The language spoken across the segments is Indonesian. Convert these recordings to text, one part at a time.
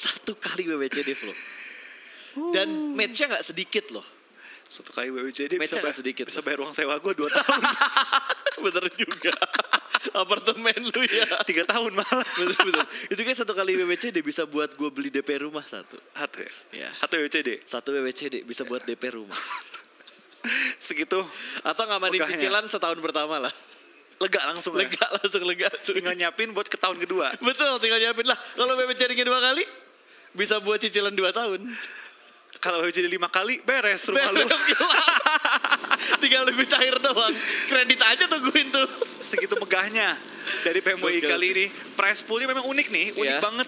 1 kali WWCD loh. Dan match-nya gak sedikit loh. 1 kali WWCD Match-nya nggak sedikit bisa loh. bayar uang sewa gue 2 tahun. Bener juga. Apartemen lu ya. 3 tahun malah. Betul. Itu kan 1 kali WWCD bisa buat gue beli DP rumah 1. Satu ya? Ya. 1 WWCD? 1 WWCD bisa buat DP rumah. Segitu Atau ngamanin megahnya. cicilan setahun pertama lah. lega langsung ya? Langsung lega. Tinggal nyiapin buat ke tahun kedua. Betul, tinggal nyiapin lah. Kalau WWCD-nya 2 kali, bisa buat cicilan 2 tahun. Kalau WWCD 5 kali, beres rumah lu. Beres, gila. Tinggal lebih cair doang. Kredit aja tungguin tuh. Segitu megahnya dari PMUI Gokil kali sih. ini. Price poolnya memang unik nih, unik Iya. banget.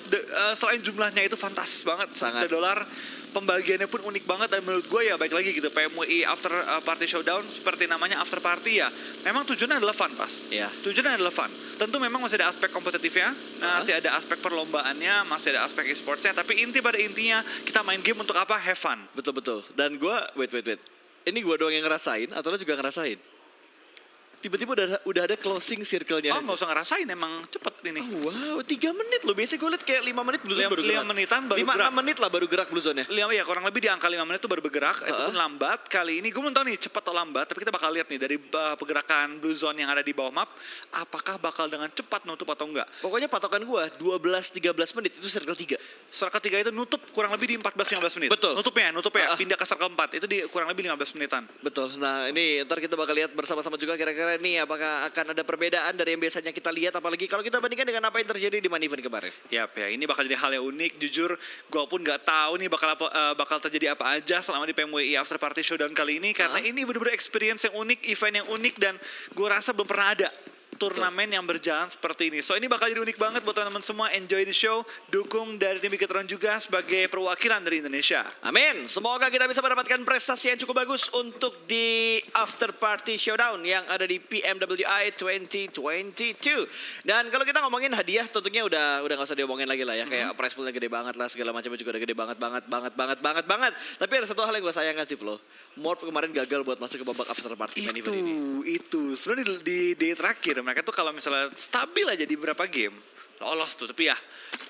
Selain jumlahnya itu fantastis banget, Sangat. $1, pembagiannya pun unik banget. Dan menurut gue ya baik lagi gitu, PMUI After Party Showdown seperti namanya After Party ya. Memang tujuannya adalah fun, Pas. Iya. Tujuannya adalah fun. Tentu memang masih ada aspek kompetitifnya, masih ada aspek perlombaannya, masih ada aspek e-sportsnya. Tapi pada intinya kita main game untuk apa? Have fun. Betul. Dan gue, wait. Ini gue doang yang ngerasain atau lo juga ngerasain? Tiba-tiba udah ada closing circle-nya. Oh, nggak usah ngerasain, emang cepet ini. Oh, wow, 3 menit loh. Biasanya gue liat kayak 5 menit Blue Zone baru gerak. 5 menitan baru 5-6 gerak. menit lah baru gerak Blue Zone-nya. Ya kurang lebih di angka 5 menit itu baru bergerak. Itu pun lambat. Kali ini gue belum tahu nih cepat atau lambat. Tapi kita bakal lihat nih dari pergerakan Blue Zone yang ada di bawah map. Apakah bakal dengan cepat nutup atau enggak. Pokoknya patokan gue 12-13 menit itu circle 3. Circle 3 itu nutup kurang lebih di 14-15 menit. Betul. Nutupnya. Pindah ke circle 4. Itu di kurang lebih 15 menitan. Betul. Nah ini ntar kita bakal lihat bersama-sama juga kira-kira nih apakah akan ada perbedaan dari yang biasanya kita lihat. Apalagi kalau kita bandingkan dengan apa yang terjadi di Money Event kemarin. Yap ya, ini bakal jadi hal yang unik. Jujur, gue pun nggak tahu nih bakal terjadi apa aja selama di PMUI After Party Showdown kali ini. Karena ini bener-bener experience yang unik, event yang unik. Dan gue rasa belum pernah ada turnamen yang berjalan seperti ini. So ini bakal jadi unik banget buat teman-teman semua. Enjoy the show. Dukung dari tim Bigetron juga sebagai perwakilan dari Indonesia. Amin. Semoga kita bisa mendapatkan prestasi yang cukup bagus untuk di After Party Showdown yang ada di PMWI 2022. Dan kalau kita ngomongin hadiah tentunya udah nggak usah diomongin lagi lah ya. Kayak prize poolnya gede banget lah, segala macamnya juga udah gede banget. Tapi ada satu hal yang gue sayangkan sih Flo. Morph kemarin gagal buat masuk ke babak After Party Main Event ini. Itu. Sebenarnya di day terakhir mereka tuh kalau misalnya stabil aja di beberapa game lolos tuh. Tapi ya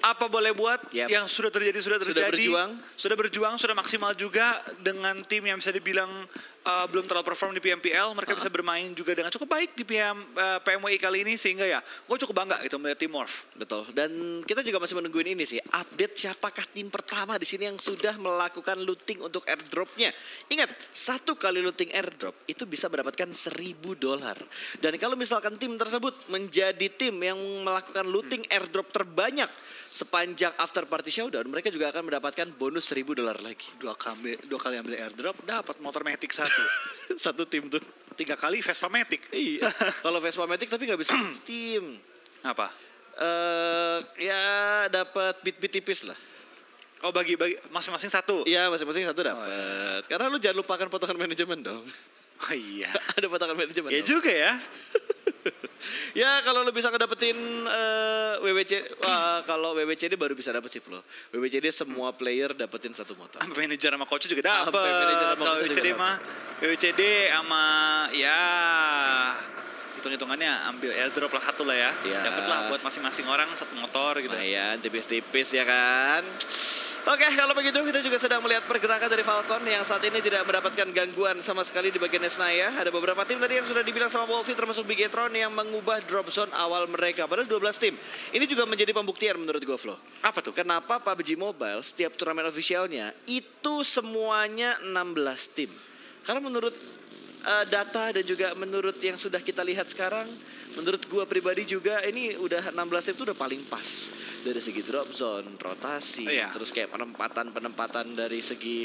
apa boleh buat, yang sudah terjadi. Sudah berjuang, sudah maksimal juga dengan tim yang bisa dibilang belum terlalu perform di PMPL. Mereka bisa bermain juga dengan cukup baik di PMWI kali ini. Sehingga ya gue cukup bangga gitu melihat tim Morph. Betul. Dan kita juga masih menungguin ini sih, update siapakah tim pertama di sini yang sudah melakukan looting untuk airdropnya. Ingat, 1 kali looting airdrop itu bisa mendapatkan $1.000. Dan kalau misalkan tim tersebut menjadi tim yang melakukan looting airdrop terbanyak sepanjang After Party Showdown, mereka juga akan mendapatkan bonus $1.000 lagi. 2 kali ambil airdrop dapat motor Matic 1. Satu tim tuh. 3 kali Vespa Matic. Iya. Kalau Vespa Matic tapi nggak bisa tim. Apa? Ya dapat bit-bit tipis lah. Oh bagi masing-masing 1. Iya masing-masing 1 dapat. Karena lu jangan lupakan potongan manajemen dong. Oh iya. Ada potongan manajemen. Ya dong. juga ya. Ya kalau lu bisa ngedapetin kalau WWCD baru bisa dapet sih Flo. WWCD semua player dapetin 1 motor. Sampai manajer sama coach juga dapat. Sampai manajer sama Kalau coach juga WWCD dapet. mah WWCD sama ya hitung-hitungannya ambil airdrop lah 1 lah ya. Iya. Dapatlah buat masing-masing orang 1 motor gitu. Lumayan tipis-tipis ya kan. Oke, kalau begitu kita juga sedang melihat pergerakan dari Falcon yang saat ini tidak mendapatkan gangguan sama sekali di bagian Esnaya. Ada beberapa tim tadi yang sudah dibilang sama Wolfie termasuk Bigetron yang mengubah drop zone awal mereka. Padahal 12 tim. Ini juga menjadi pembuktian menurut gue Flo. Apa tuh? Kenapa PUBG Mobile setiap turnamen officialnya itu semuanya 16 tim. Karena menurut data dan juga menurut yang sudah kita lihat sekarang, menurut gua pribadi juga ini udah 16 itu udah paling pas dari segi drop zone, rotasi, terus kayak penempatan dari segi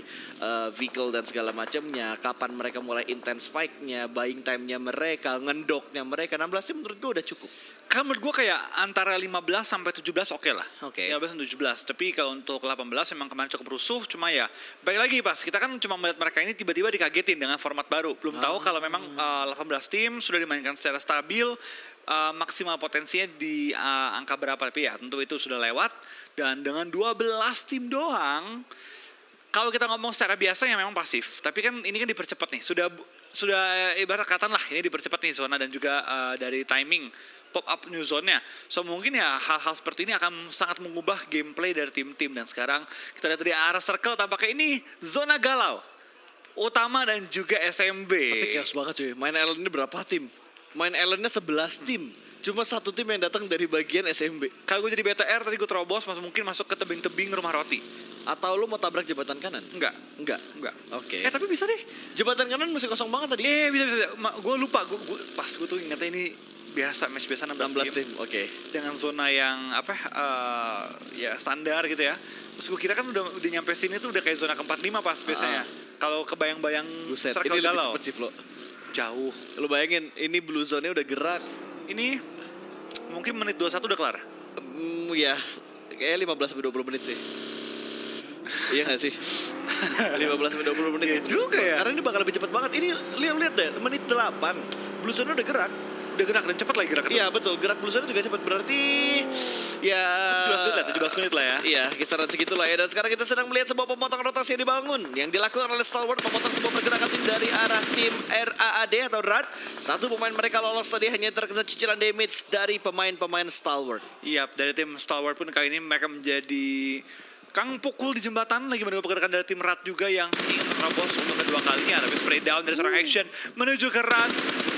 vehicle dan segala macamnya, kapan mereka mulai intense spike-nya, buying time-nya mereka, ngendoknya mereka. 16 tim menurut gua udah cukup. Kan menurut gue kayak antara 15 sampai 17 oke lah. Oke. 15 sampai 17. Tapi kalau untuk 18 memang kemarin cukup rusuh. Cuma ya, baik lagi pas. Kita kan cuma melihat mereka ini tiba-tiba dikagetin dengan format baru. Belum tahu kalau memang 18 tim sudah dimainkan secara stabil. Maksimal potensinya di angka berapa. Tapi ya tentu itu sudah lewat. Dan dengan 12 tim doang, kalau kita ngomong secara biasa ya memang pasif. Tapi kan ini kan dipercepat nih. Sudah ibarat kata lah ini dipercepat nih zona dan juga dari timing. pop up new zone-nya. So mungkin ya hal-hal seperti ini akan sangat mengubah gameplay dari tim-tim. Dan sekarang kita lihat dari arah circle tampaknya ini zona galau. Utama dan juga SMB. Tapi chaos banget cuy. Main Island ini berapa tim? Main Islandnya 11 tim. Cuma satu tim yang datang dari bagian SMB. Kalau gue jadi BTR tadi gue terobos mungkin masuk ke tebing-tebing rumah roti. Atau lu mau tabrak jembatan kanan? Enggak. Enggak. Oke. Tapi bisa deh. Jembatan kanan masih kosong banget tadi. Bisa. Gue lupa. Pas gue tuh ingetnya ini match biasa 16 tim. Oke. Dengan zona yang ya standar gitu ya. Terus gue kira kan udah nyampe sini tuh udah kayak zona ke-45 pas biasanya. Kalau kebayang-bayang Buset, circle ini lebih galau. cepet sih Flo. Jauh. Lu bayangin, ini blue zone-nya udah gerak. Ini mungkin menit 21 udah kelar. Ya, kayaknya 15-20 menit sih. Iya gak sih? 15-20 menit Iya sih. juga ya. Karena ini bakal lebih cepet banget. Ini lihat deh, menit 8. Blue zone udah gerak. Udah gerak dan cepat lagi gerak. Iya betul, gerak blue zone juga cepat. Berarti ya 17 menit lah ya. Iya, kisaran segitulah ya. Dan sekarang kita sedang melihat sebuah pemotongan rotasi yang dibangun, yang dilakukan oleh Stalwart, memotong sebuah pergerakan tim dari arah tim RAAD atau RAD. Satu pemain mereka lolos tadi hanya terkena cicilan damage dari pemain-pemain Stalwart. Iya, dari tim Stalwart pun kali ini mereka menjadi kang pukul di jembatan, lagi menunggu pergerakan dari tim Rat juga yang ingin menerobos untuk kedua kalinya. Tapi spray down dari seorang action menuju ke Rat.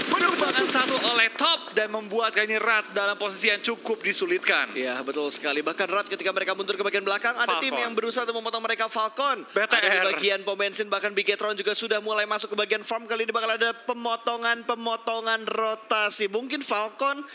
Menumbangkan satu oleh top dan membuat kayaknya Rat dalam posisi yang cukup disulitkan. Iya betul sekali. Bahkan Rat ketika mereka mundur ke bagian belakang, ada tim Falcon. yang berusaha untuk memotong mereka. Falcon. BTR. Ada di bagian pom bensin, bahkan Bigetron juga sudah mulai masuk ke bagian farm. Kali ini bakal ada pemotongan rotasi. Mungkin Falcon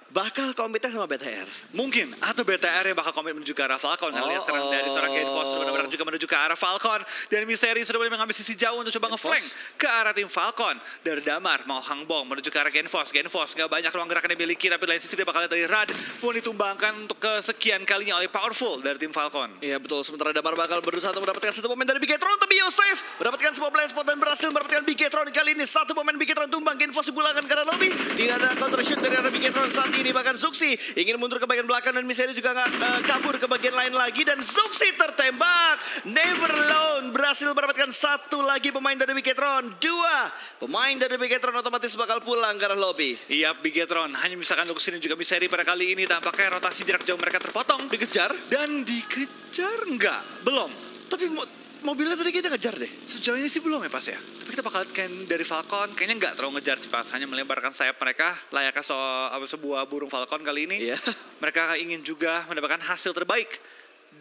bakal kompeten sama BTR. Mungkin, atau BTR yang bakal komit menuju ke arah Falcon. Lihat sekarang dari seorang Genfos sudah benar-benar juga menuju ke arah Falcon. Dan Misteri sudah boleh mengambil sisi jauh untuk coba nge-flank ke arah tim Falcon. Dari Damar mau hangbong menuju ke arah Genfos. Genfos gak banyak ruang gerak yang dimiliki, tapi lain sisi dia bakal lihat dari Rad pun ditumbangkan untuk kesekian kalinya oleh Powerful dari tim Falcon. Iya betul, sementara Damar bakal berusaha untuk mendapatkan satu pemain dari Bigetron, tapi Yosef mendapatkan sebuah blind spot dan berhasil mendapatkan Bigetron. Kali ini satu pemain Bigetron tumbang, Genfos dipulangkan ke arah lobby. Tidak ada counter shoot dari arah Bigetron saat ini, bahkan Zuxi ingin mundur ke bagian belakang dan Misteri juga nggak kabur ke bagian lain lagi, dan Zuxi tertembak. Never Alone berhasil mendapatkan satu lagi pemain dari Bigetron. Dua pemain dari Bigetron otomatis bakal pulang ke arah lobby. Iya, Bigetron hanya misalkan Luxin dan juga Misteri pada kali ini tampaknya rotasi jarak jauh mereka terpotong. Dikejar, Dan dikejar enggak? Belum. tapi mobilnya tadi kita ngejar deh. Sejauh ini sih belum ya pas ya. Tapi kita bakal lihat dari Falcon kayaknya nggak terlalu ngejar sih pas, hanya melebarkan sayap mereka layaknya sebuah burung Falcon kali ini. Iya. Mereka ingin juga mendapatkan hasil terbaik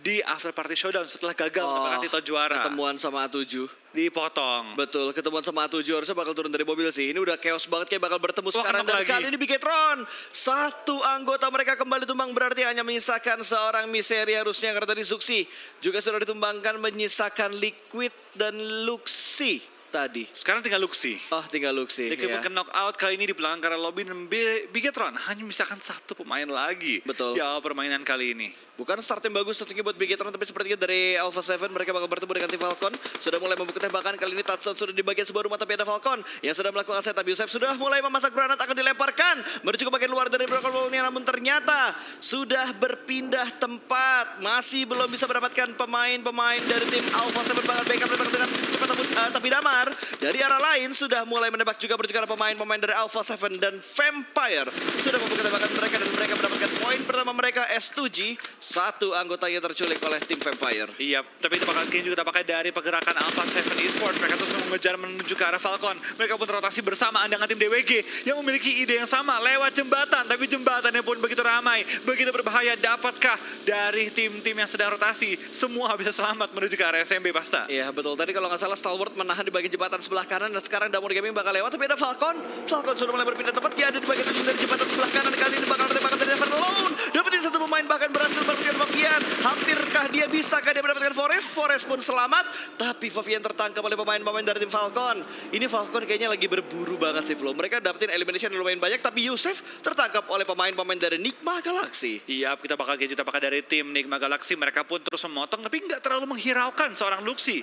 di after party showdown setelah gagal mendapatkan titel juara. Ketemuan sama A7. Dipotong. Betul, ketemuan sama A7 harusnya bakal turun dari mobil sih. Ini udah chaos banget, kayak bakal bertemu sekarang. kenapa Dan lagi? kali ini Bigetron, satu anggota mereka kembali tumbang, berarti hanya menyisakan seorang Misteri harusnya, karena tadi Zuxi juga sudah ditumbangkan, menyisakan Liquid dan Luxi tadi. Sekarang tinggal Luxi. Oh, tinggal Luxi. Liquid Ya. ke knockout kali ini di belakang karena lobby, dan Bigetron hanya misalkan satu pemain lagi. Betul. Di awal permainan kali ini. Bukan start yang bagus tentunya buat Bigetron, tapi sepertinya dari Alpha 7 mereka bakal bertemu dengan tim Falcon. Sudah mulai membuka tembakan, kali ini touchdown sudah di bagian sebuah rumah, tapi ada Falcon yang sudah melakukan setup. Yosef sudah mulai memasak granat, akan dilemparkan menuju ke bagian luar dari broken wall-nya, namun ternyata sudah berpindah tempat. Masih belum bisa mendapatkan pemain-pemain dari tim Alpha 7 bakal backup datang dengan cepat, tapi Damar dari arah lain sudah mulai menembak juga menuju ke arah pemain-pemain dari Alpha 7 dan Vampire. Sudah membuka tembakan mereka dan mereka mendapatkan poin pertama mereka. S2G, satu anggotanya terculik oleh tim Vampire. Iya, tapi itu bakal juga pakai dari pergerakan Alpha 7 Esports. Mereka terus mengejar menuju ke arah Falcon. Mereka pun rotasi bersamaan dengan tim DWG yang memiliki ide yang sama lewat jembatan. Tapi jembatannya pun begitu ramai, begitu berbahaya. Dapatkah dari tim-tim yang sedang rotasi semua bisa selamat menuju ke arah SMB Pasta? Iya betul, tadi kalau nggak salah Stalwart menahan di bagian jembatan sebelah kanan, dan sekarang Damon Gaming bakal lewat, tapi ada Falcon. Falcon sudah mulai berpindah tempat, dia ada di bagian ujung dari jembatan sebelah kanan. Kali ini bakal tembakan dari Never Alone. Dapetin satu pemain, bahkan berhasil mendapatkan Fabian. Hampirkah dia, bisakah dia mendapatkan Forest? Forest pun selamat, tapi Fabian tertangkap oleh pemain-pemain dari tim Falcon. Ini Falcon kayaknya lagi berburu banget sih, Flo. Mereka dapetin elimination yang lumayan banyak, tapi Yosef tertangkap oleh pemain-pemain dari Nigma Galaxy. Iya, kita bakal pakai dari tim Nigma Galaxy. Mereka pun terus memotong, tapi nggak terlalu menghiraukan seorang Luxi.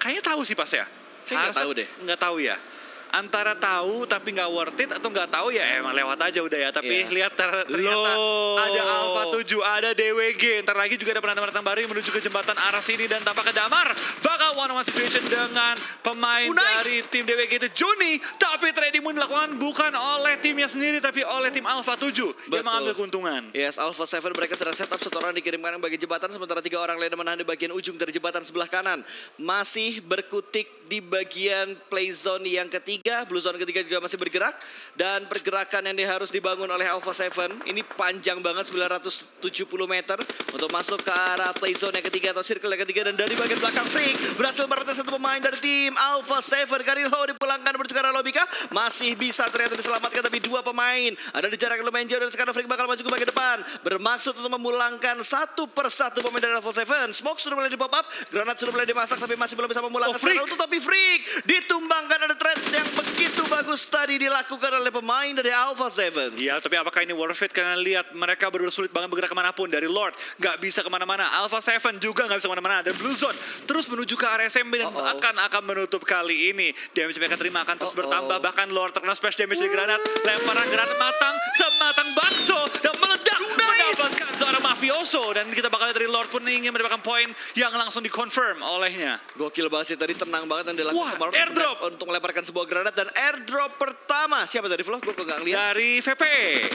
Kayaknya tahu sih pas ya. Kayaknya nggak tahu deh. Nggak tahu ya. antara tahu tapi nggak worth it atau nggak tahu ya emang lewat aja udah ya. Tapi Iya. lihat ternyata ada Alpha 7, ada DWG. Ntar lagi juga ada penantang-penantang baru yang menuju ke jembatan arah sini dan tampaknya Damar bakal one-on-one situation dengan pemain dari tim DWG itu Juni. Tapi trading pun dilakukan bukan oleh timnya sendiri tapi oleh tim Alpha 7 yang mengambil keuntungan. Yes, Alpha 7 mereka sedang setup, satu orang dikirimkan ke bagian jembatan, sementara 3 orang lainnya menahan di bagian ujung dari jembatan sebelah kanan. Masih berkutik di bagian play zone yang ketiga, blue zone ketiga juga masih bergerak. Dan pergerakan yang harus dibangun oleh Alpha 7, ini panjang banget 970 meter untuk masuk ke arah play zone yang ketiga atau circle yang ketiga. Dan dari bagian belakang Freak berhasil meretas satu pemain dari tim Alpha 7. Karilho dipulangkan menuju ke arah lobby kah? Masih bisa ternyata diselamatkan, tapi 2 pemain ada di jarak lumayan jauh dan sekarang Freak bakal maju ke bagian depan bermaksud untuk memulangkan satu persatu pemain dari Level 7. Smoke sudah mulai di pop up, granat sudah mulai dimasak tapi masih belum bisa memulangkan secara utuh. Tapi Freak ditumbangkan, ada trend yang begitu bagus tadi dilakukan oleh pemain dari Alpha 7. Iya, tapi apakah ini worth it? Karena lihat mereka benar sulit banget bergerak kemanapun. Dari Lord nggak bisa kemana-mana, Alpha 7 juga nggak bisa kemana-mana. Dan Blue Zone terus menuju ke area SMB dan akan menutup kali ini. Damage mereka terima akan terus bertambah. Bahkan Lord terkena splash damage dari granat, lemparan granat matang sematang bakso dan meledak mendapatkan seorang mafioso. Dan kita bakal lihat dari Lord pun ingin mendapatkan poin yang langsung dikonfirm olehnya. Gokil banget sih tadi, tenang banget yang dilakukan Wah, airdrop untuk melemparkan sebuah granat. Dan airdrop pertama siapa tadi vlog? Gue nggak lihat. Dari VP.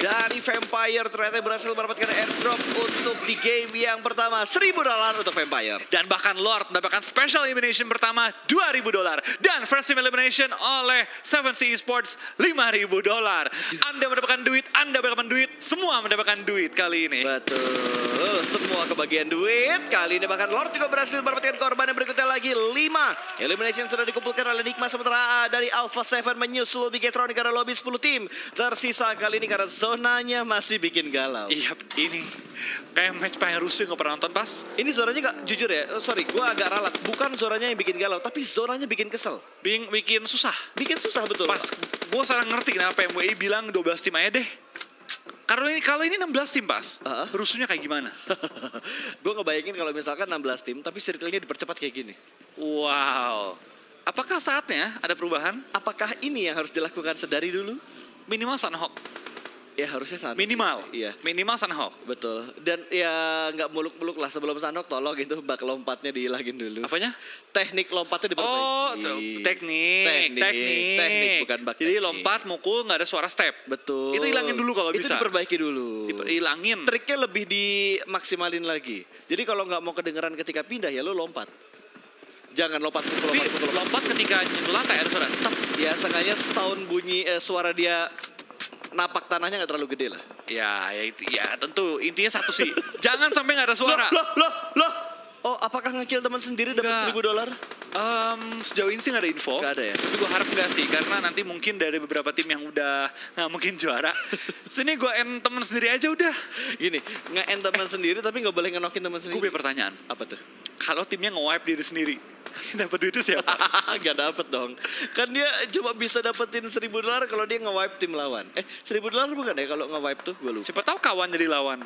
Dari Vampire ternyata berhasil mendapatkan airdrop untuk di game yang pertama. $1.000 untuk Vampire. Dan bahkan Lord mendapatkan special elimination pertama $2.000. Dan first team elimination oleh 7C Esports $5.000. Anda mendapatkan duit, Anda mendapatkan duit, semua mendapatkan duit kali ini. Betul, semua kebagian duit. Kali ini bahkan Lord juga berhasil mendapatkan korban yang berikutnya lagi 5. Elimination sudah dikumpulkan oleh Nikma, sementara dari Alpha 7 menyusul Bigetron karena lobby 10 tim. Tersisa kali ini karena zonanya masih bikin galau. Iya, ini kayak match paling rusuh nggak pernah nonton pas. Ini zonanya gak, jujur ya, sorry, gue agak ralat. Bukan zonanya yang bikin galau, tapi zonanya bikin kesel. Bikin susah. Bikin susah, betul. Pas gue sekarang ngerti kenapa MWI bilang 12 tim aja deh. Karena ini kalau ini 16 tim pas, rusuhnya kayak gimana? Gue ngebayangin kalau misalkan 16 tim, tapi circle-nya dipercepat kayak gini. Wow. Apakah saatnya ada perubahan? Apakah ini yang harus dilakukan sedari dulu? Minimal Sunhawk. Ya harusnya saat Minimal. Iya. Minimal Sunhawk. Betul. Dan ya nggak muluk-muluk lah, sebelum Sunhawk tolong itu bak lompatnya dihilangin dulu. Apanya? Teknik lompatnya diperbaiki. Oh, teknik. Bukan bak. Jadi teknik. lompat, mukul, nggak ada suara step. Betul. Itu hilangin dulu kalau bisa. Itu diperbaiki dulu. Hilangin. Triknya lebih dimaksimalin lagi. Jadi kalau nggak mau kedengeran ketika pindah ya lo lompat. Jangan lompat pukul. Lompat ketika nyentuh lantai ada suara tep. Ya sengaja sound bunyi suara dia napak tanahnya nggak terlalu gede lah. Ya tentu intinya satu sih. Jangan sampai nggak ada suara. Loh. Oh, apakah nge-kill teman sendiri dapat $1.000? Sejauh ini sih nggak ada info. Nggak ada ya? Tapi gue harap nggak sih, karena nanti mungkin dari beberapa tim yang udah nggak mungkin juara. Sini gue end teman sendiri aja udah. Gini, nge-end teman sendiri tapi nggak boleh ngenokin teman sendiri. Gue punya pertanyaan. Apa tuh? Kalau timnya nge-wipe diri sendiri, dapat duitnya siapa? Gak dapet dong. Kan dia cuma bisa dapetin $1.000 kalau dia nge-wipe tim lawan. $1.000 bukan ya kalau nge-wipe tuh? Gue lupa. Siapa tahu kawan jadi lawan.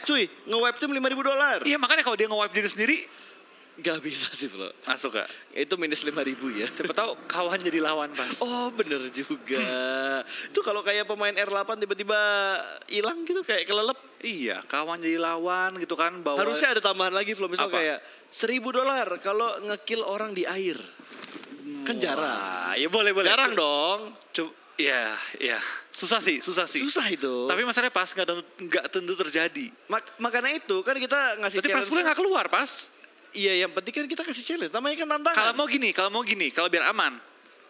Cuy, nge-wipe tim $5.000. Iya makanya kalau dia nge-wipe diri sendiri, Gak bisa sih, Flo. masuk gak? Itu minus 5.000 ya. Siapa tahu kawan jadi lawan pas. Oh, bener juga. Itu kalau kayak pemain R8 tiba-tiba hilang gitu, kayak kelelep. Iya, kawan jadi lawan gitu kan. Bawa... Harusnya ada tambahan lagi, Flo. Misal Apa? kayak $1.000 kalau nge-kill orang di air. Kan jarang. Wah, ya boleh. Jarang dong. Iya. Susah sih. Susah itu. Tapi masalahnya pas nggak tentu terjadi. Makanya itu kan kita ngasih Berarti challenge. Presspool nggak keluar pas. Iya, yang penting kan kita kasih challenge. Namanya kan tantangan. Kalau mau gini, kalau biar aman,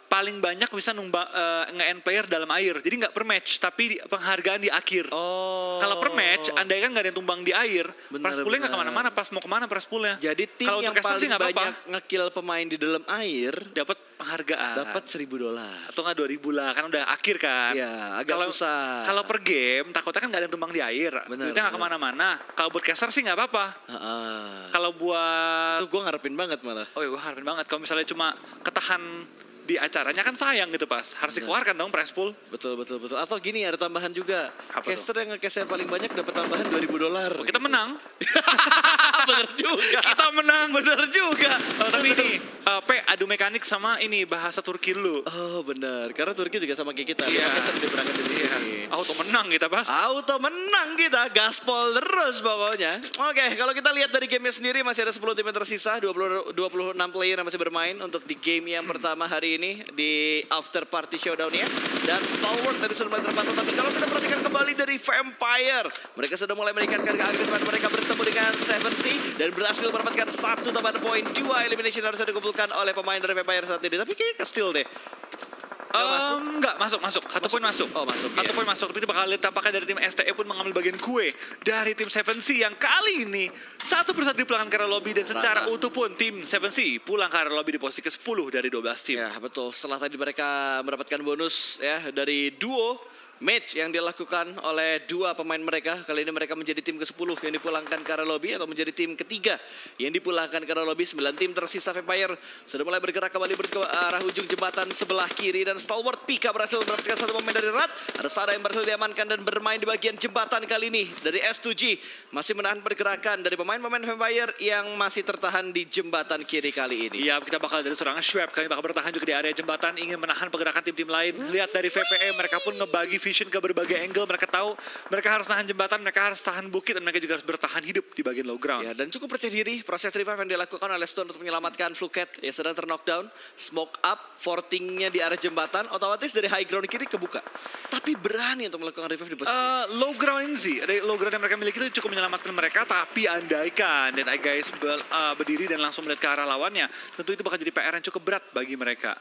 paling banyak bisa nge-end player dalam air. Jadi nggak per match, tapi penghargaan di akhir. Oh. Kalau per match, andai kan nggak ada yang tumbang di air, Presspoolnya nggak benar. kemana-mana. Pas mau kemana Presspoolnya. Jadi tim kalau yang untuk caster sih paling nggak banyak apa-apa. nge-kill pemain di dalam air Dapat penghargaan. dapat $1.000. Atau nggak 2.000 lah, kan udah akhir kan. Iya, agak susah. Kalau per game, takutnya kan nggak ada yang tumbang di air. Benar, Duitnya nggak kemana-mana. Kalau buat caster sih nggak apa-apa. Kalau buat... Itu gue ngarepin banget malah. Oh iya, gue harapin banget. Kalau misalnya cuma ketahan di acaranya kan sayang gitu pas. Harus dikeluarkan dong Presspool. Betul. Atau gini ada tambahan juga. Apa Caster yang nge-cash banyak dapat tambahan $2.000. Kita menang. Bener juga. Kita menang. Bener juga. Tapi ini adu mekanik sama ini bahasa Turki dulu. Oh benar, karena Turki juga sama kayak kita. Iya. Mereka sering berangkat dari sini. Auto menang kita, Bas. Auto menang kita, gaspol terus pokoknya. Oke, kalau kita lihat dari gamenya sendiri masih ada 10 tim yang tersisa, 26 player yang masih bermain untuk di game yang pertama hari ini di After Party Showdown ya. Dan Stalwart tadi sudah mulai terpantau, tapi kalau kita perhatikan kembali dari Vampire, mereka sudah mulai meningkatkan keagresivan mereka bertemu dengan 7C dan berhasil mendapatkan 1 tambahan poin, 2 elimination harus dikumpulkan oleh pemain dari Vampire saat ini. Tapi kayaknya ke-steal deh. Enggak, masuk. Satu poin masuk. Oh, masuk, Satu iya. poin masuk. Tapi itu bakal lihat apakah dari tim STE pun mengambil bagian kue dari tim 7C yang kali ini satu persatu dipulangkan ke area lobby dan secara Rana. utuh pun tim 7C pulang ke area lobby di posisi ke-10 dari 12 tim. Ya betul, setelah tadi mereka mendapatkan bonus ya dari duo match yang dilakukan oleh 2 pemain mereka. Kali ini mereka menjadi tim ke-10 yang dipulangkan ke area lobby atau menjadi tim ketiga yang dipulangkan ke area lobby. 9 tim tersisa Vampire sudah mulai bergerak kembali ke arah ujung jembatan sebelah kiri dan Stalwart Pika berhasil mendapatkan 1 pemain dari Rat. Ada Sada yang berhasil diamankan dan bermain di bagian jembatan kali ini dari S2G. Masih menahan pergerakan dari pemain-pemain Vampire yang masih tertahan di jembatan kiri kali ini. Iya, kita bakal dari serangan Schwab kami bakal bertahan juga di area jembatan, ingin menahan pergerakan tim-tim lain. Lihat dari VPE, mereka pun ngebagi vision ke berbagai angle. Mereka tahu mereka harus nahan jembatan, mereka harus tahan bukit, dan mereka juga harus bertahan hidup di bagian low ground. Ya, dan cukup percaya diri proses revive yang dilakukan oleh Stone untuk menyelamatkan Fluket yang sedang terknockdown. Smoke up, fortingnya di area jembatan, otomatis dari high ground kiri kebuka. Tapi berani untuk melakukan revive di posisi. Low ground ini sih, low ground yang mereka miliki itu cukup menyelamatkan mereka, tapi andaikan Dead Eye Guys berdiri dan langsung melihat ke arah lawannya, tentu itu bakal jadi PR yang cukup berat bagi mereka.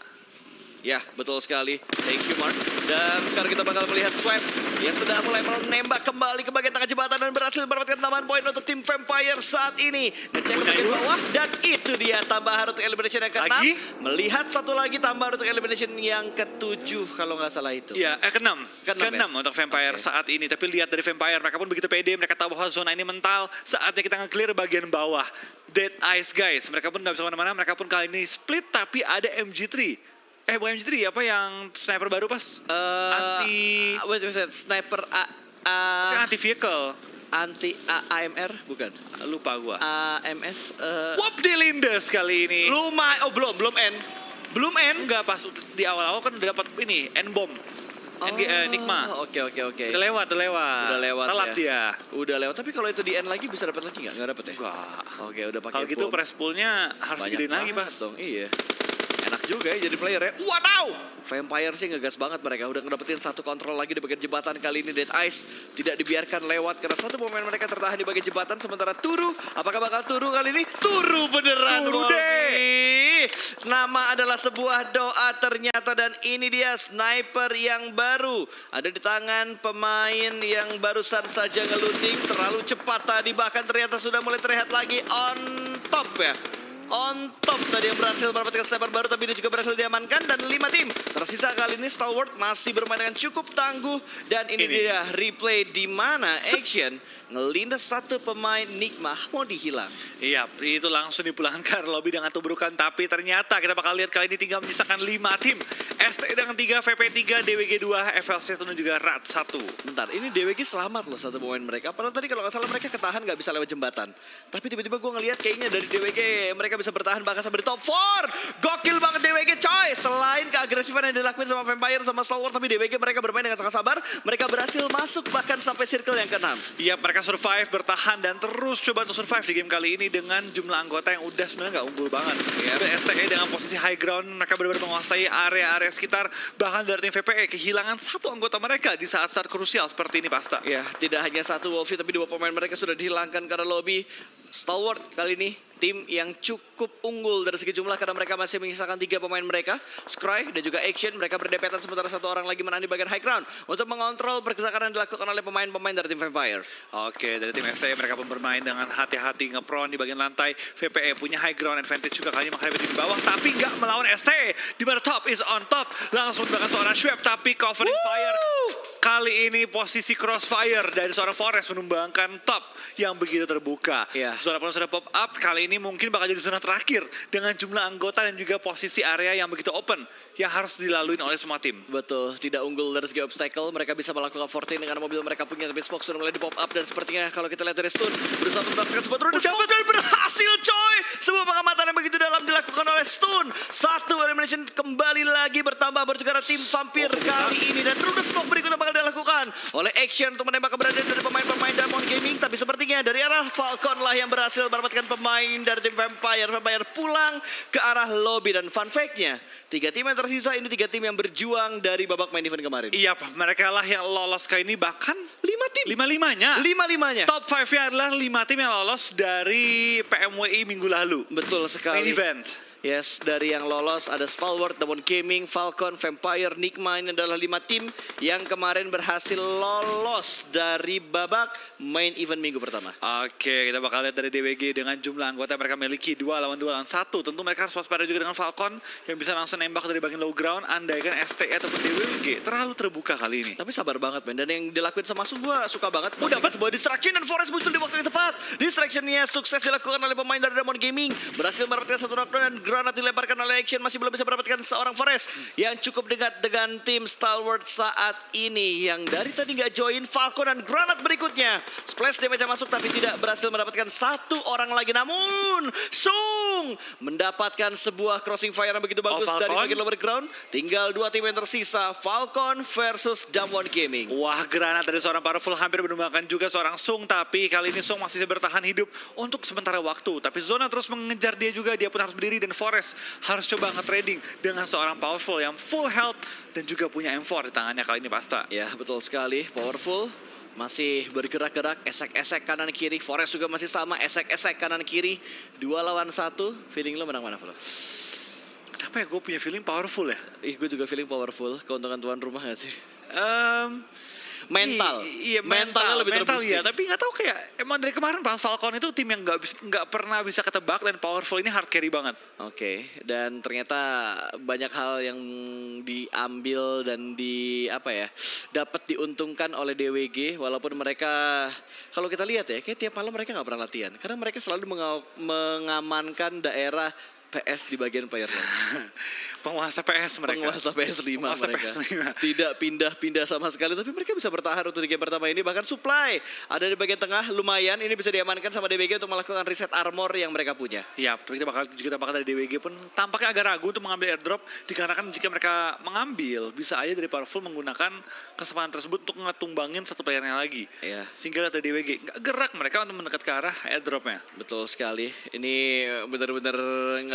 Ya, betul sekali. Thank you, Mark. Dan sekarang kita bakal melihat Swap yang sudah mulai menembak kembali ke bagian tengah jembatan dan berhasil mendapatkan tambahan poin untuk tim Vampire saat ini. Ngecek ke bagian bawah dan itu dia tambahan untuk elimination yang ke-6. Lagi? Melihat satu lagi tambahan untuk elimination yang ke-7 kalau nggak salah itu. Iya, ke-6. Ke-6 Ke-6 ya? untuk Vampire Oke. saat ini. Tapi lihat dari Vampire, mereka pun begitu pede, mereka tahu bahwa zona ini mental. Saatnya kita nge-clear bagian bawah. Dead Eyes Guys, mereka pun nggak bisa kemana-mana, mereka pun kali ini split, tapi ada MG3. Bukan MG3, apa yang sniper baru pas? Wait, sniper Anti vehicle. anti AMR bukan? Lupa gua. AMS Wop di Lindes kali ini. lumayan. Belum end. Belum end. Enggak, pas di awal-awal kan udah dapat ini, N-bomb. Enigma. Oke. Udah lewat. Udah lewat Telat ya. dia. Udah lewat. Tapi kalau itu di end lagi bisa dapat lagi nggak? Nggak dapat ya? Enggak. Oke, udah pakai. Kalau gitu bom. press pool-nya harus Banyak gedein lagi, banget Pas. dong. Iya. Enak juga ya jadi player ya. Wadaw! Vampire sih ngegas banget mereka. Udah ngedapetin 1 kontrol lagi di bagian jembatan. Kali ini Dead Eyes tidak dibiarkan lewat karena 1 pemain mereka tertahan di bagian jembatan. Sementara Turu, apakah bakal Turu kali ini? Turu beneran. Turu Wolfie. deh. Nama adalah sebuah doa ternyata dan ini dia sniper yang baru. Ada di tangan pemain yang barusan saja ngelooting. Terlalu cepat tadi bahkan ternyata sudah mulai terlihat lagi on top ya. On top tadi yang berhasil mendapatkan sniper baru tapi dia juga berhasil diamankan dan 5 tim tersisa kali ini. Stalwart masih bermain dengan cukup tangguh dan ini dia replay di mana action ngelindas 1 pemain Nikmah mau dihilang. Iya, itu langsung dipulangkan ke area lobby dengan tubrukan. Tapi ternyata kita bakal lihat kali ini tinggal menyisakan 5 tim. STE dengan 3, VP3, DWG 2, FLC dan juga RAT 1. Bentar, ini DWG selamat loh 1 pemain mereka. Padahal tadi kalau nggak salah mereka ketahan nggak bisa lewat jembatan. Tapi tiba-tiba gue ngelihat kayaknya dari DWG mereka bisa bertahan bahkan sampai di top 4. Gokil banget DWG coy. Selain keagresifan yang dilakuin sama Vampire sama Stalwart, tapi DWG mereka bermain dengan sangat sabar. Mereka berhasil masuk bahkan sampai circle yang ke-6. Iya, mereka survive, bertahan, dan terus coba untuk survive di game kali ini dengan jumlah anggota yang udah sebenarnya nggak unggul banget. Ya, STE dengan posisi high ground, mereka benar-benar menguasai area-area sekitar. Bahkan dari tim VPE kehilangan 1 anggota mereka di saat-saat krusial seperti ini, Pasta. Ya, tidak hanya 1 Wolfie tapi 2 pemain mereka sudah dihilangkan karena lobby. Stalwart kali ini tim yang cukup unggul dari segi jumlah karena mereka masih menyisakan 3 pemain mereka. Scry dan juga Action mereka berdepetan sementara 1 orang lagi menahan di bagian high ground untuk mengontrol pergerakan yang dilakukan oleh pemain-pemain dari tim Vampire. Oke, dari tim STE mereka pun bermain dengan hati-hati ngepron di bagian lantai. VPE punya high ground advantage juga kali ini menghadapi tim di bawah, tapi nggak melawan STE. Di mana top is on top, langsung mendapatkan seorang Schwab tapi covering fire. Kali ini posisi crossfire dari seorang Forest menumbangkan top yang begitu terbuka. Iya. Zona pun sudah pop up, kali ini mungkin bakal jadi zona terakhir dengan jumlah anggota dan juga posisi area yang begitu open yang harus dilalui oleh semua tim. Betul, tidak unggul dari segi obstacle. Mereka bisa melakukan 14 dengan mobil mereka punya, tapi Smoke sudah mulai di pop up dan sepertinya kalau kita lihat dari Stun berusaha untuk mendapatkan sebuah turun dan berhasil coy. Sebuah pengamatan yang begitu dalam dilakukan dilakukan oleh Stun. Satu elimination kembali lagi bertambah bertukar tim Vampir kali ini. Dan Rune Smoke berikutnya bakal dilakukan oleh Action untuk menembak keberadaan dari pemain-pemain Diamond Gaming. Tapi sepertinya dari arah Falcon lah yang berhasil mendapatkan pemain dari tim Vampire. Vampire pulang ke arah lobby. Dan fun fact-nya, 3 tim yang tersisa ini 3 tim yang berjuang dari babak main event kemarin. Iya, mereka lah yang lolos kali ini, bahkan 5 tim. 5-5-nya. 5-5-nya. Top 5-nya adalah 5 tim yang lolos dari PMWI minggu lalu. Betul sekali. Main event. Yes, dari yang lolos ada Stalwart, Diamond Gaming, Falcon, Vampire, Nickmine adalah 5 tim yang kemarin berhasil lolos dari babak main event minggu pertama. Oke, kita bakal lihat dari DWG dengan jumlah anggota yang mereka miliki 2 lawan 2 lawan 1. Tentu mereka harus waspada juga dengan Falcon yang bisa langsung nembak dari bagian low ground. Andaikan STE ataupun DWG terlalu terbuka kali ini. Tapi sabar banget, men. Dan yang dilakuin sama Su gue suka banget. Dapat sebuah distraction dan Forest muncul di waktu yang tepat. Distractionnya sukses dilakukan oleh pemain dari Diamond Gaming. Berhasil mendapatkan satu knockdown dan granat dilemparkan oleh Action. Masih belum bisa mendapatkan seorang Forest yang cukup dekat dengan tim Stalwart saat ini. Yang dari tadi nggak join Falcon dan granat berikutnya. Splash damage masuk tapi tidak berhasil mendapatkan satu orang lagi. Namun Sung mendapatkan sebuah crossing fire yang begitu bagus dari bagian lower ground. Tinggal 2 tim yang tersisa. Falcon versus Diamond Gaming. Wah, granat dari seorang Powerful hampir menumbangkan juga seorang Sung. Tapi kali ini Sung masih bisa bertahan hidup untuk sementara waktu. Tapi Zona terus mengejar dia juga. Dia pun harus berdiri dan Forest harus coba nge-trading dengan seorang Powerful yang full health dan juga punya M4 di tangannya kali ini Pasta. Ya, betul sekali. Powerful masih bergerak-gerak, esek-esek kanan kiri. Forest juga masih sama, esek-esek kanan kiri. 2 lawan 1. Feeling lo menang mana, Flo? Kenapa ya gue punya feeling Powerful ya? Gue juga feeling Powerful. Keuntungan tuan rumah gak sih? Iya, mentalnya lebih terbukti. Ya, tapi nggak tahu kayak emang dari kemarin pas Falcon itu tim yang nggak pernah bisa ketebak dan Powerful ini hard carry banget. Oke, dan ternyata banyak hal yang diambil dan dapat diuntungkan oleh DWG walaupun mereka kalau kita lihat ya kayak tiap malam mereka nggak pernah latihan karena mereka selalu mengamankan daerah PS di bagian player lane. Penguasa PS mereka. Penguasa PS5 Penguasa mereka. PS5. Tidak pindah-pindah sama sekali. Tapi mereka bisa bertahan untuk di game pertama ini. Bahkan supply ada di bagian tengah lumayan. Ini bisa diamankan sama DWG untuk melakukan reset armor yang mereka punya. Iya, tapi kita bakal dari DWG pun tampaknya agak ragu untuk mengambil airdrop. Dikarenakan jika mereka mengambil, bisa aja dari Powerful menggunakan kesempatan tersebut untuk ngetumbangin satu playernya lagi. Iya. Sehingga dari DWG nggak gerak mereka untuk mendekat ke arah airdropnya. Betul sekali. Ini benar-benar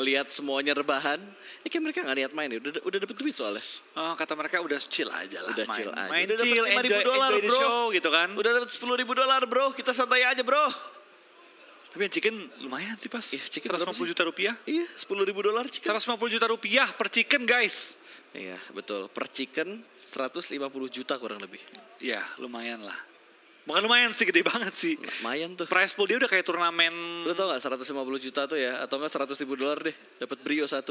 ngelihat semuanya rebahan. Ini kayak mereka nggak niat main ya. Udah dapet duit soalnya. Oh, kata mereka udah chill aja lah. Udah chill aja. Main Udah dapet chill, enjoy the bro. show gitu kan. Udah dapet $10.000 bro. Kita santai aja bro. Tapi yang chicken lumayan sih pas. Iya, chicken 150 juta rupiah. Iya, $10.000 chicken. 150 juta rupiah per chicken guys. Iya, betul. Per chicken 150 juta kurang lebih. Iya, lumayan lah. Bukan lumayan sih, gede banget sih. Lumayan tuh. Prize pool dia udah kayak turnamen. Lu tau gak 150 juta tuh ya? Atau enggak $100.000 deh. Dapat Brio 1.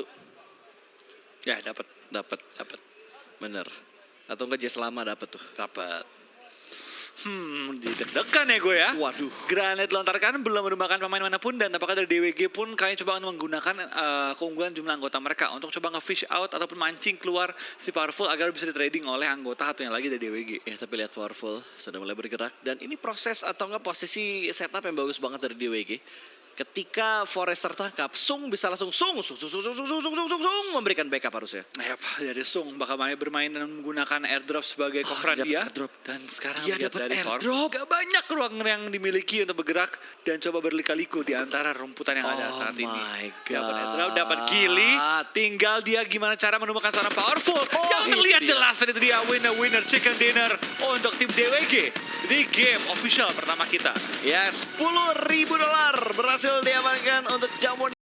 Ya, dapat. Bener. Atau enggak Jess lama dapat tuh. Dapat. Deg-degan ya gue ya. Waduh. Granat lontarkan belum merupakan pemain manapun dan apakah dari DWG pun kalian coba untuk menggunakan keunggulan jumlah anggota mereka untuk coba nge-fish out ataupun mancing keluar si Powerful agar bisa di-trading oleh anggota satunya lagi dari DWG. Ya tapi lihat Powerful sudah mulai bergerak dan ini proses atau enggak posisi setup yang bagus banget dari DWG. Ketika Forest tertangkap, Sung bisa langsung Sung memberikan backup harusnya. Nah, ya, dari Sung bakal bermain dan menggunakan airdrop sebagai coveran dia. Airdrop. Dan sekarang Dia lihat dapat dari airdrop. Gak banyak ruang yang dimiliki untuk bergerak dan coba berlika-liku di antara rumputan yang ada saat ini. My God. Dapat airdrop, dapat gili. Tinggal dia gimana cara menemukan seorang Powerful. Yang terlihat jelas dan itu dia winner chicken dinner untuk tim DWG di game official pertama kita. Ya $10.000 berhasil diamankan untuk Diamond